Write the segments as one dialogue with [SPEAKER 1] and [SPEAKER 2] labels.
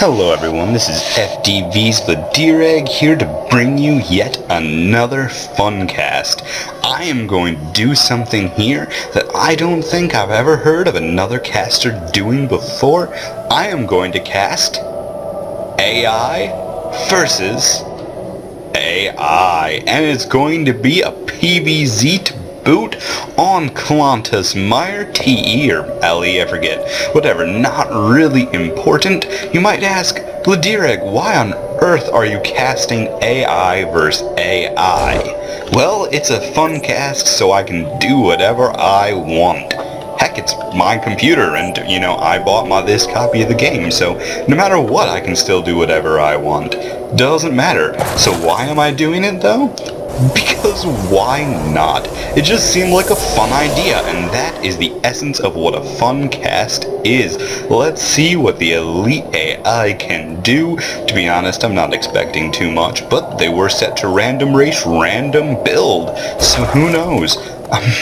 [SPEAKER 1] Hello everyone, this is FDV's vladerag here to bring you yet another Funcast. I am going to do something here that I don't think I've ever heard of another caster doing before. I am going to cast AI versus AI, and it's going to be a PvZ to boot on Clantus Meyer, TE or LE, I forget. Whatever, not really important. You might ask, vladerag, why on earth are you casting AI versus AI? Well, it's a fun cast, so I can do whatever I want. Heck, it's my computer, and, you know, I bought this copy of the game, so no matter what, I can still do whatever I want. Doesn't matter. So why am I doing it, though? Because why not? It just seemed like a fun idea, and that is the essence of what a fun cast is. Let's see what the elite AI can do. To be honest, I'm not expecting too much, but they were set to random race, random build, so who knows?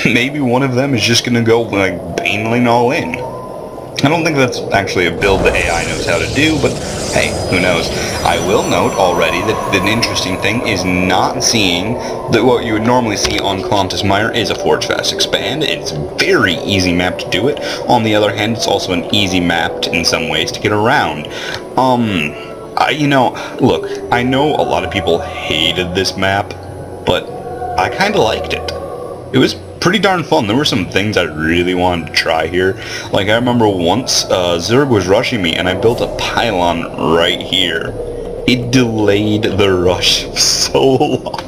[SPEAKER 1] Maybe one of them is just gonna go like Baneling all in. I don't think that's actually a build the AI knows how to do, but hey, who knows. I will note already that an interesting thing is not seeing that what you would normally see on Clantus Meyer is a Forge Fast Expand. It's a very easy map to do it. On the other hand, it's also an easy map in some ways to get around. You know, look, I know a lot of people hated this map, but I kinda liked it. It was pretty darn fun. There were some things I really wanted to try here. Like, I remember once, Zerg was rushing me, and I built a pylon right here. It delayed the rush so long.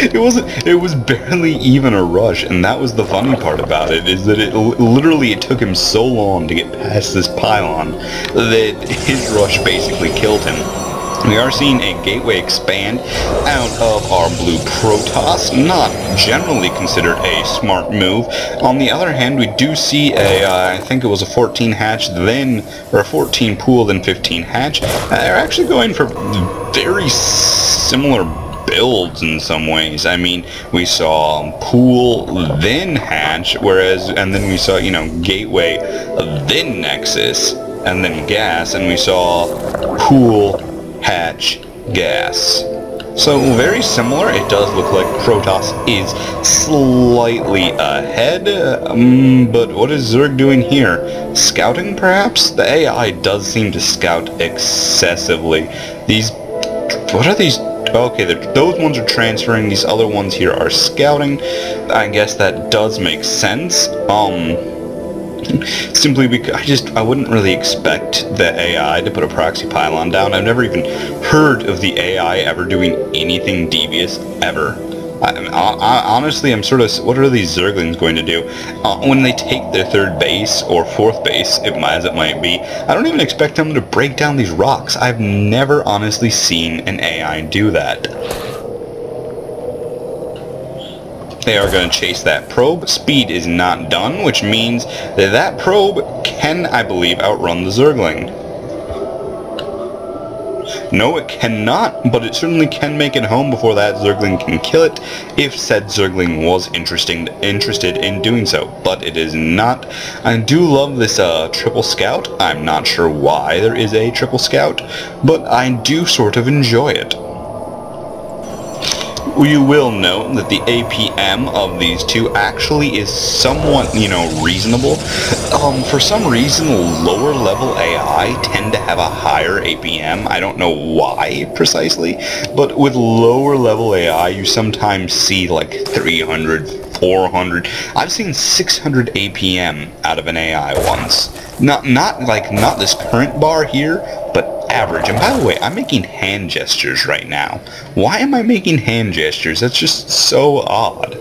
[SPEAKER 1] It was barely even a rush, and that was the funny part about it, is that it took him so long to get past this pylon that his rush basically killed him. We are seeing a gateway expand out of our blue Protoss, not generally considered a smart move. On the other hand, we do see I think it was a 14 hatch then, or a 14 pool then 15 hatch. They're actually going for very similar builds in some ways. I mean, we saw pool then hatch, and then we saw, you know, gateway then nexus, and then gas, and we saw pool, hatch, gas. So very similar. It does look like Protoss is slightly ahead, but what is Zerg doing here? Scouting, perhaps? The AI does seem to scout excessively. What are these? Okay, those ones are transferring. These other ones here are scouting. I guess that does make sense. Simply because I wouldn't really expect the AI to put a proxy pylon down. I've never even heard of the AI ever doing anything devious, ever. Honestly, I'm sort of, what are these Zerglings going to do? When they take their third base, or fourth base, as it might be, I don't even expect them to break down these rocks. I've never honestly seen an AI do that. They are going to chase that probe. Speed is not done, which means that that probe can, I believe, outrun the Zergling. No, it cannot, but it certainly can make it home before that Zergling can kill it, if said Zergling was interested in doing so, but it is not. I do love this triple scout. I'm not sure why there is a triple scout, but I do sort of enjoy it. You will note that the APM of these two actually is somewhat, you know, reasonable. For some reason, lower level AI tend to have a higher APM. I don't know why precisely, but with lower level AI, you sometimes see like 300, 400. I've seen 600 APM out of an AI once. Not this current bar here, but average. And by the way, I'm making hand gestures right now. Why am I making hand gestures? That's just so odd.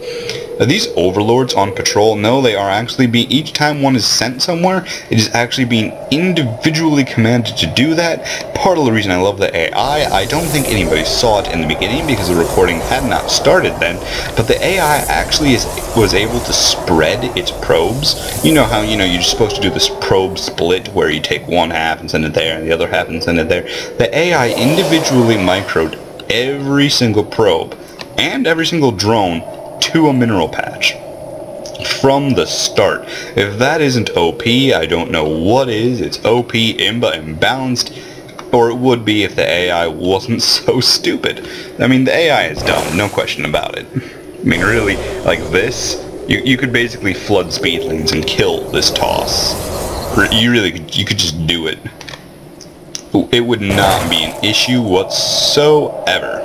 [SPEAKER 1] Are these overlords on patrol? No, they are actually being, each time one is sent somewhere, it is actually being individually commanded to do that. Part of the reason I love the AI, I don't think anybody saw it in the beginning because the recording had not started then, but the AI actually was able to spread its probes. You know how, you know, you're supposed to do this probe split where you take one half and send it there and the other half and send it there. The AI individually microed every single probe and every single drone to a mineral patch from the start. If that isn't OP, I don't know what is. It's OP, imba, imbalanced. Or it would be if the AI wasn't so stupid. I mean, the AI is dumb, no question about it. I mean, really, like this, you could basically flood speed lanes and kill this toss. You could just do it. It would not be an issue whatsoever.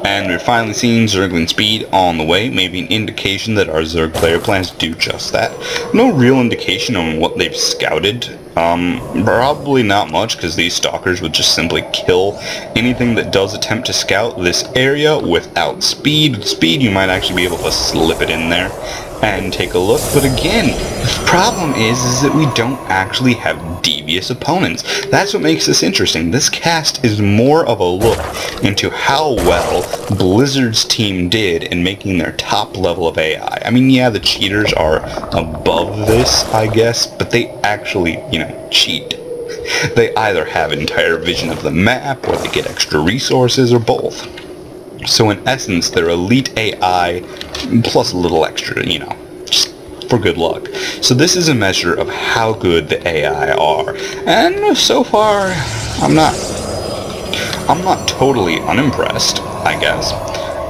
[SPEAKER 1] And we're finally seeing Zergling speed on the way, maybe an indication that our Zerg player plans to do just that. No real indication on what they've scouted. Probably not much, because these stalkers would just simply kill anything that does attempt to scout this area without speed. With speed, you might actually be able to slip it in there and take a look. But again, the problem is that we don't actually have devious opponents. That's what makes this interesting. This cast is more of a look into how well Blizzard's team did in making their top level of AI. I mean, yeah, the cheaters are above this, I guess, but they actually, cheat. They either have entire vision of the map, or they get extra resources, or both. So in essence, they're elite AI plus a little extra, just for good luck. So this is a measure of how good the AI are. And so far, I'm not totally unimpressed, I guess.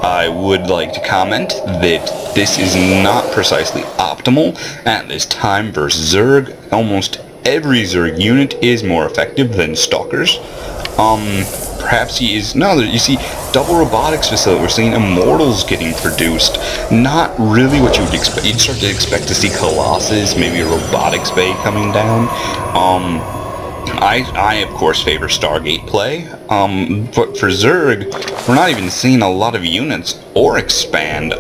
[SPEAKER 1] I would like to comment that this is not precisely optimal at this time versus Zerg. Almost every Zerg unit is more effective than Stalkers. Perhaps he is... No, you see, double robotics facility. We're seeing Immortals getting produced. Not really what you would expect. You'd start to expect to see Colossus, maybe a robotics bay coming down. I of course favor Stargate play, but for Zerg, we're not even seeing a lot of units or expand.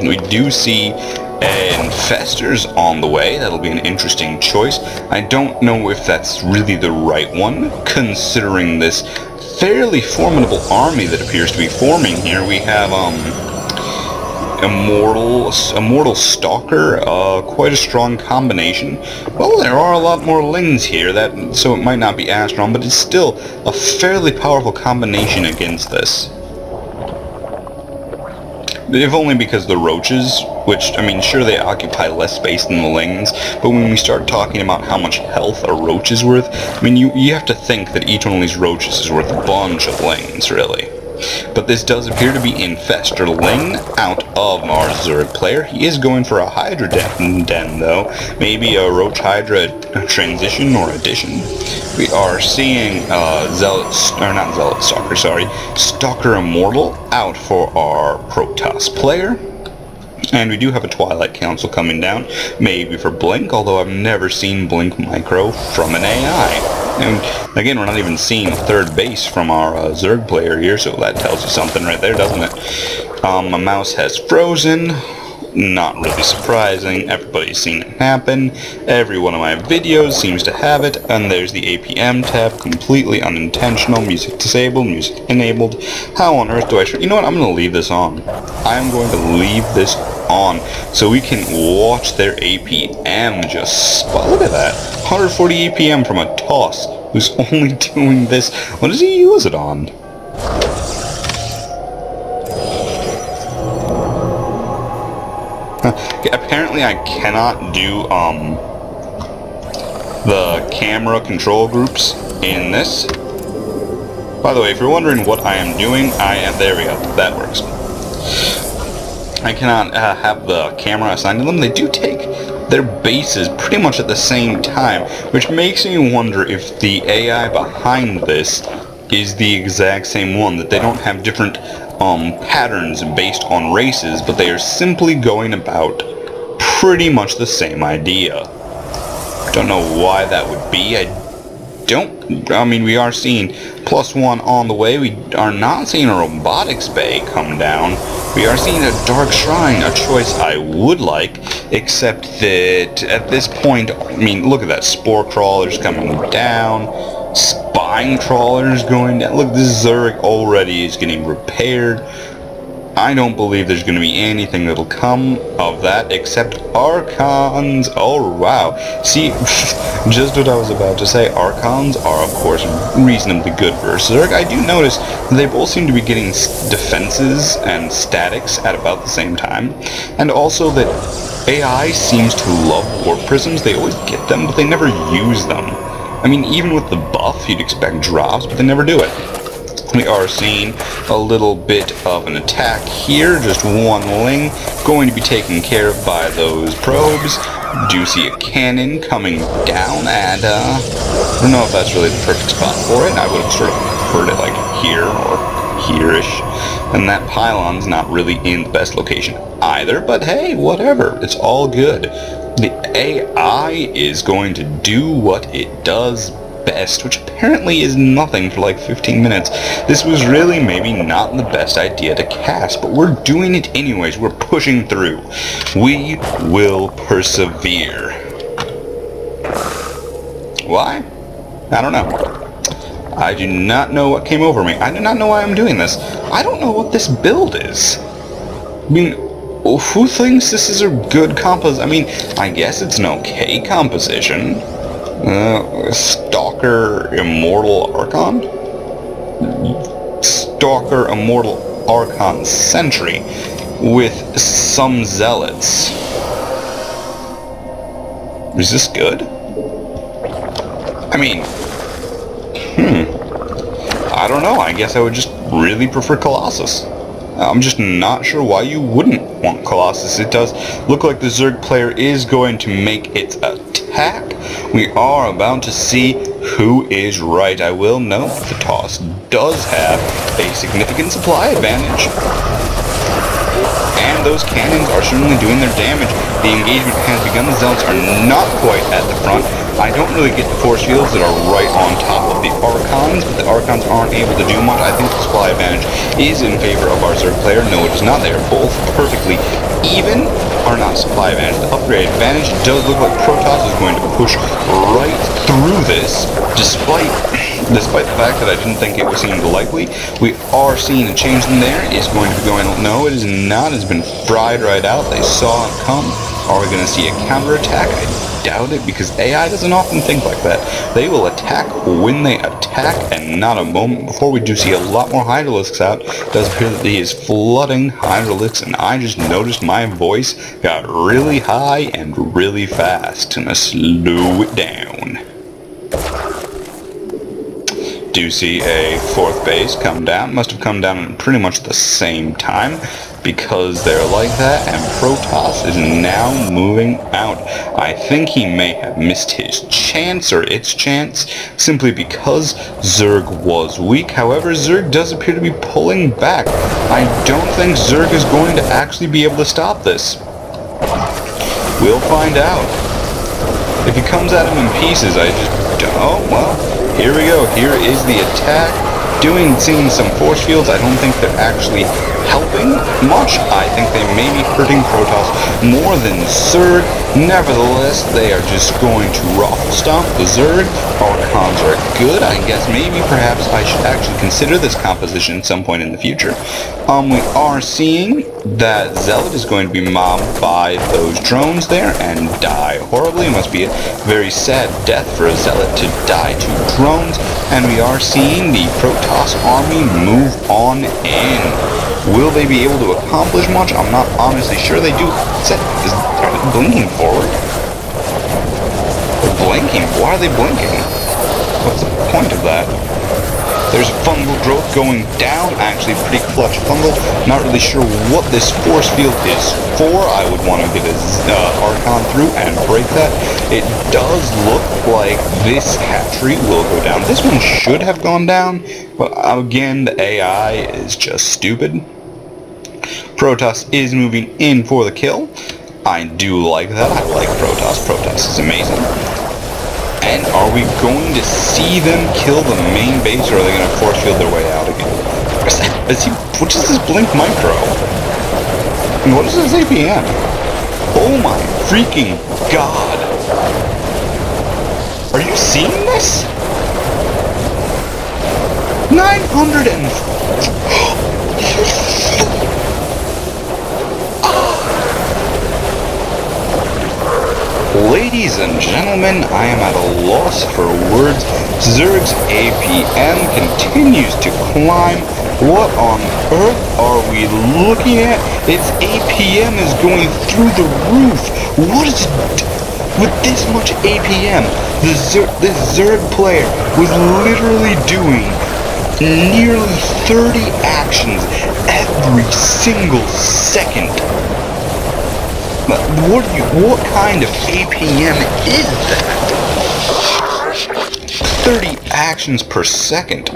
[SPEAKER 1] We do see Infestors on the way. That'll be an interesting choice. I don't know if that's really the right one, considering this fairly formidable army that appears to be forming here. We have, Immortal Stalker, quite a strong combination. Well, there are a lot more Lings here, so it might not be as strong, but it's still a fairly powerful combination against this. If only because the Roaches, which, I mean, sure, they occupy less space than the Lings, but when we start talking about how much health a Roach is worth, I mean, you have to think that each one of these Roaches is worth a bunch of Lings, really. But this does appear to be Infestor Ling out of our Zerg player. He is going for a Hydra den, though. Maybe a Roach Hydra transition or addition. We are seeing Stalker Immortal out for our Protoss player. And we do have a Twilight Council coming down, maybe for Blink, although I've never seen Blink Micro from an AI. And again, we're not even seeing third base from our Zerg player here, so that tells you something right there, doesn't it? My mouse has frozen. Not really surprising. Everybody's seen it happen. Every one of my videos seems to have it. And there's the APM tab, completely unintentional. Music disabled, music enabled. How on earth do I... You know what? I'm going to leave this on. I'm going to leave this on so we can watch their APM just... Look at that. 140 APM from a Toss who's only doing this. What does he use it on? Apparently I cannot do the camera control groups in this. By the way, if you're wondering what I am doing, there we go, that works. I cannot have the camera assigned to them. They do take their bases pretty much at the same time, which makes me wonder if the AI behind this is the exact same one, that they don't have different patterns based on races, but they are simply going about pretty much the same idea. Don't know why that would be. I mean, we are seeing +1 on the way. We are not seeing a robotics bay come down. We are seeing a Dark Shrine, a choice I would like, except that at this point, I mean, look at that, Spore Crawlers coming down, Spine Trawlers going down. Look, this Zerg already is getting repaired. I don't believe there's going to be anything that'll come of that except Archons. Oh, wow. See, just what I was about to say. Archons are, of course, reasonably good versus Zerg. I do notice they both seem to be getting defenses and statics at about the same time. And also that AI seems to love Warp Prisms. They always get them, but they never use them. I mean, even with the buff, you'd expect drops, but they never do it. We are seeing a little bit of an attack here, just one ling, going to be taken care of by those probes. Do see a cannon coming down, and I don't know if that's really the perfect spot for it. I would have sort of preferred it like here or here-ish, and that pylon's not really in the best location either, but hey, whatever, it's all good. The AI is going to do what it does best, which apparently is nothing for like 15 minutes. This was really maybe not the best idea to cast, but we're doing it anyways. We're pushing through. We will persevere. Why? I don't know. I do not know what came over me. I do not know why I'm doing this. I don't know what this build is. I mean, who thinks this is a good composition? I mean, I guess it's an okay composition. Stalker Immortal Archon? Stalker Immortal Archon Sentry with some zealots. Is this good? I mean, I don't know. I guess I would just really prefer Colossus. I'm just not sure why you wouldn't want Colossus. It does look like the Zerg player is going to make its attack. We are about to see who is right. I will note the toss does have a significant supply advantage. And those cannons are certainly doing their damage. The engagement has begun. The zealots are not quite at the front. I don't really get the force fields that are right on top of the Archons, but the Archons aren't able to do much. I think the supply advantage is in favor of our Zerg player. No, it is not. They are both perfectly even. Are not supply advantage. The upgrade advantage does look like Protoss is going to push right through this, despite the fact that I didn't think it was seemed likely. We are seeing a change in there. It's going to be going, no, it is not. It's been fried right out. They saw it come. Are we going to see a counterattack? I doubt it, because AI doesn't often think like that. They will attack when they attack, and not a moment before. We do see a lot more Hydralisks out. It does appear that he is flooding Hydralisks, and I just noticed my voice got really high and really fast. I'm going to slow it down. Do see a fourth base come down. Must have come down at pretty much the same time, because they're like that, and Protoss is now moving out. I think he may have missed his chance, or its chance, simply because Zerg was weak. However, Zerg does appear to be pulling back. I don't think Zerg is going to actually be able to stop this. We'll find out. If he comes at him in pieces, I just don't. Oh, well, here we go. Here is the attack. Seeing some force fields. I don't think they're actually helping much. I think they may be hurting Protoss more than Zerg. Nevertheless, they are just going to raffle stomp the Zerg. Archons are good. I guess maybe perhaps I should actually consider this composition at some point in the future. We are seeing that Zealot is going to be mobbed by those drones there and die horribly. It must be a very sad death for a Zealot to die to drones. And we are seeing the Protoss army move on in. Will they be able to accomplish much? I'm not honestly sure they do. Are they blinking forward? They're blinking. Why are they blinking? What's the point of that? There's fungal growth going down. Actually, pretty clutch fungal. Not really sure what this force field is for. I would want to get a Archon through and break that. It does look like this hatchery will go down. This one should have gone down, but again, the AI is just stupid. Protoss is moving in for the kill. I do like that. I like Protoss. Protoss is amazing. And are we going to see them kill the main base, or are they going to force field their way out again? What is this blink micro? And what is this APM? Oh my freaking god! Are you seeing this? 900 and... Ladies and gentlemen, I am at a loss for words. Zerg's APM continues to climb. What on earth are we looking at? Its APM is going through the roof. What is it? With this much APM, this Zerg player was literally doing nearly 30 actions every single second. What kind of APM is that? 30 actions per second.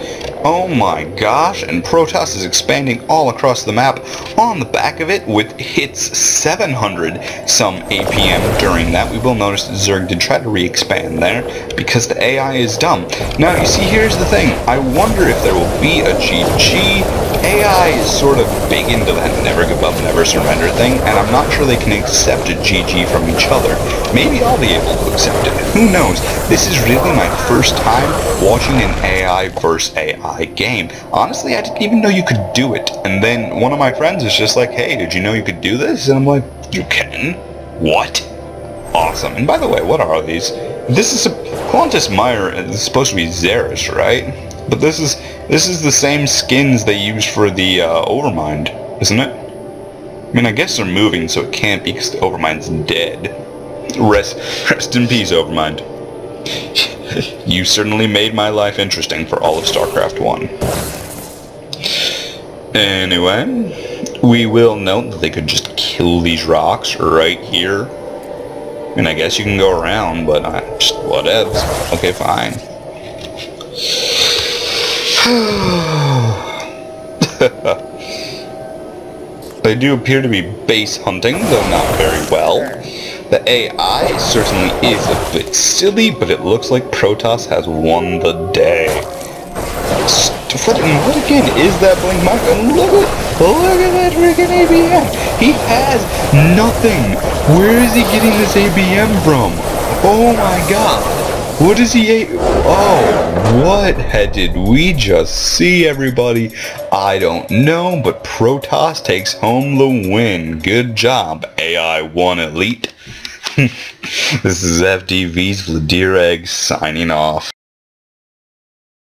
[SPEAKER 1] Oh my gosh, and Protoss is expanding all across the map on the back of it with its 700 some APM during that. We will notice that Zerg did try to re-expand there because the AI is dumb. Now you see, here's the thing. I wonder if there will be a GG. AI is sort of big into that never give up, never surrender thing, and I'm not sure they can accept a GG from each other. Maybe I'll be able to accept it. Who knows? This is really my first time watching an AI versus AI game. Honestly, I didn't even know you could do it. And then one of my friends is just like, hey, did you know you could do this? And I'm like, you can? What? Awesome. And by the way, what are these? This is Qantas Meyer. This is supposed to be Xeris, right? But this is the same skins they used for the Overmind, isn't it? I mean, I guess they're moving, so it can't be because the Overmind's dead. Rest in peace, Overmind. You certainly made my life interesting for all of StarCraft 1. Anyway, we will note that they could just kill these rocks right here. I mean, I guess you can go around, but just whatevs. Okay, fine. They do appear to be base hunting, though not very well. The AI certainly is a bit silly, but it looks like Protoss has won the day. What again is that Blink Mark? And look at that freaking ABM! He has nothing! Where is he getting this ABM from? Oh my god! What is he? Oh, what did we just see, everybody? I don't know, but Protoss takes home the win. Good job, AI-1 Elite. This is FDV's vladerag signing off.